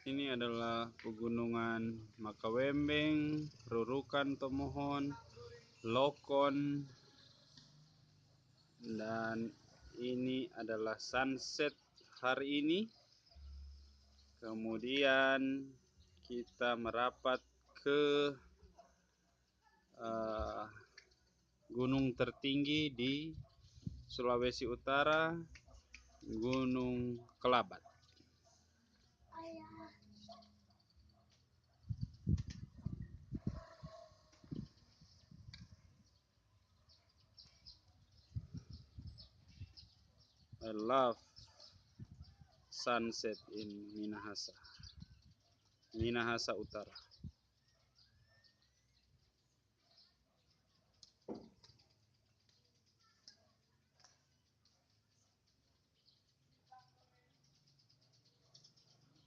Ini adalah pegunungan Makawembeng, Rurukan Tomohon, Lokon, dan ini adalah sunset hari ini. Kemudian kita merapat ke gunung tertinggi di Sulawesi Utara, Gunung Klabat. I love sunset in Minahasa, Minahasa Utara.